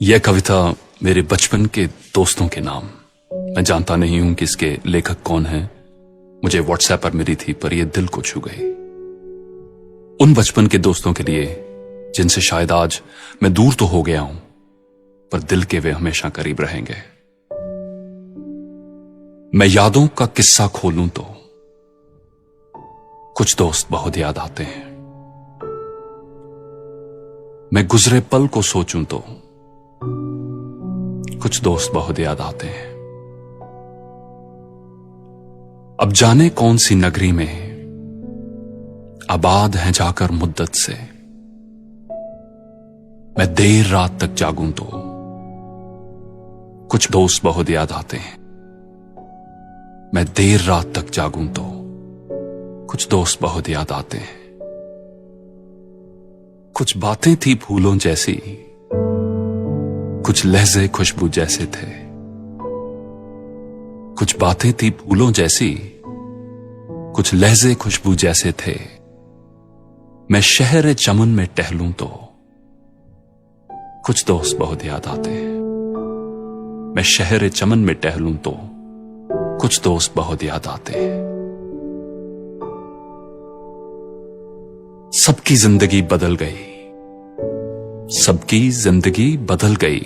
यह कविता मेरे बचपन के दोस्तों के नाम। मैं जानता नहीं हूं कि इसके लेखक कौन हैं। मुझे व्हाट्सएप पर मिली थी, पर यह दिल को छू गई। उन बचपन के दोस्तों के लिए जिनसे शायद आज मैं दूर तो हो गया हूं, पर दिल के वे हमेशा करीब रहेंगे। मैं यादों का किस्सा खोलूं तो कुछ दोस्त बहुत याद आते हैं। मैं गुजरे पल को सोचूं तो कुछ दोस्त बहुत याद आते हैं। अब जाने कौन सी नगरी में आबाद हैं जाकर मुद्दत से, मैं देर रात तक जागूं तो कुछ दोस्त बहुत याद आते हैं। मैं देर रात तक जागूं तो कुछ दोस्त बहुत याद आते हैं। कुछ बातें थी फूलों जैसी, कुछ लहजे खुशबू जैसे थे। कुछ बातें थी फूलों जैसी, कुछ लहजे खुशबू जैसे थे। मैं शहर चमन में टहलूं तो कुछ दोस्त बहुत याद आते हैं। मैं शहर चमन में टहलूं तो कुछ दोस्त बहुत याद आते हैं। सबकी जिंदगी बदल गई, सबकी जिंदगी बदल गई,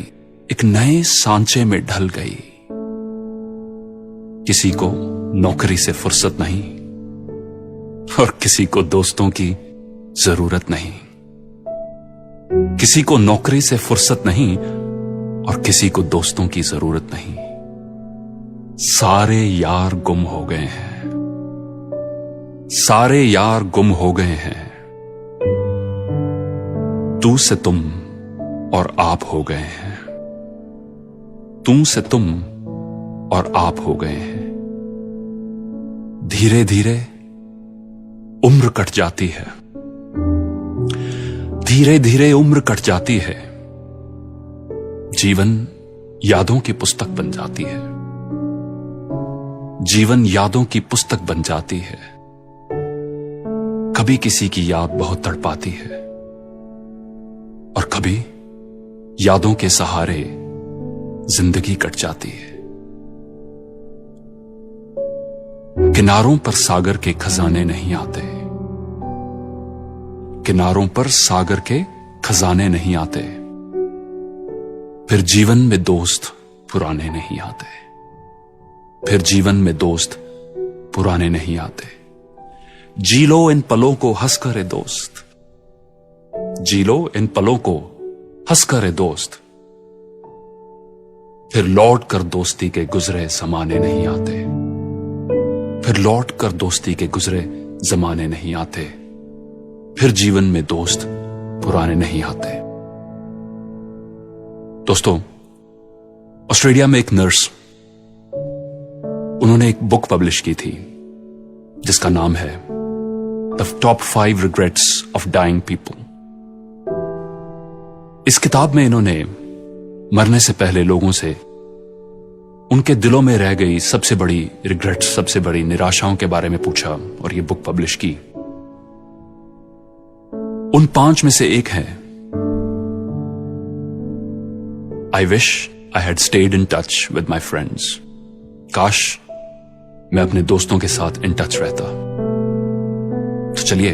एक नए सांचे में ढल गई। किसी को नौकरी से फुर्सत नहीं और किसी को दोस्तों की जरूरत नहीं। किसी को नौकरी से फुर्सत नहीं और किसी को दोस्तों की जरूरत नहीं। सारे यार गुम हो गए हैं, सारे यार गुम हो गए हैं। तू से तुम और आप हो गए हैं। तू से तुम और आप हो गए हैं। धीरे धीरे उम्र कट जाती है, धीरे धीरे उम्र कट जाती है। जीवन यादों की पुस्तक बन जाती है, जीवन यादों की पुस्तक बन जाती है। कभी किसी की याद बहुत तड़पाती है और कभी यादों के सहारे जिंदगी कट जाती है। किनारों पर सागर के खजाने नहीं आते, किनारों पर सागर के खजाने नहीं आते। फिर जीवन में दोस्त पुराने नहीं आते, फिर जीवन में दोस्त पुराने नहीं आते। जी लो इन पलों को हंसकर ए दोस्त, जी लो इन पलों को हंसकर ए दोस्त। फिर लौट कर दोस्ती के गुजरे जमाने नहीं आते, फिर लौट कर दोस्ती के गुजरे जमाने नहीं आते। फिर जीवन में दोस्त पुराने नहीं आते। दोस्तों, ऑस्ट्रेलिया में एक नर्स, उन्होंने एक बुक पब्लिश की थी जिसका नाम है the top 5 regrets of dying people. इस किताब में इन्होंने मरने से पहले लोगों से उनके दिलों में रह गई सबसे बड़ी रिग्रेट्स, सबसे बड़ी निराशाओं के बारे में पूछा और ये बुक पब्लिश की। उन 5 में से एक है, I wish I had stayed in touch with my friends. काश मैं अपने दोस्तों के साथ इन टच रहता। तो चलिए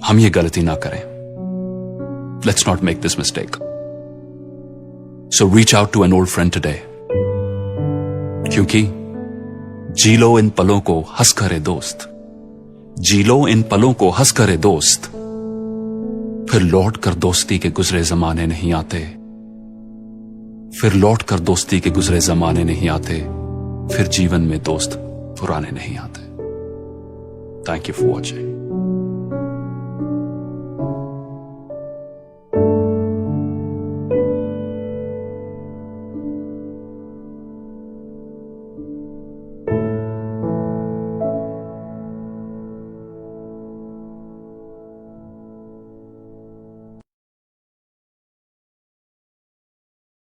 हम ये गलती ना करें। Let's not make this mistake. So reach out to an old friend today. क्योंकि जी लो इन पलों को हंसकर ए दोस्त, जी लो इन पलों को हंसकर ए दोस्त। फिर लौट कर दोस्ती के गुजरे जमाने नहीं आते, फिर लौट कर दोस्ती के गुजरे जमाने नहीं आते। फिर जीवन में दोस्त पुराने नहीं आते। Thank you for watching.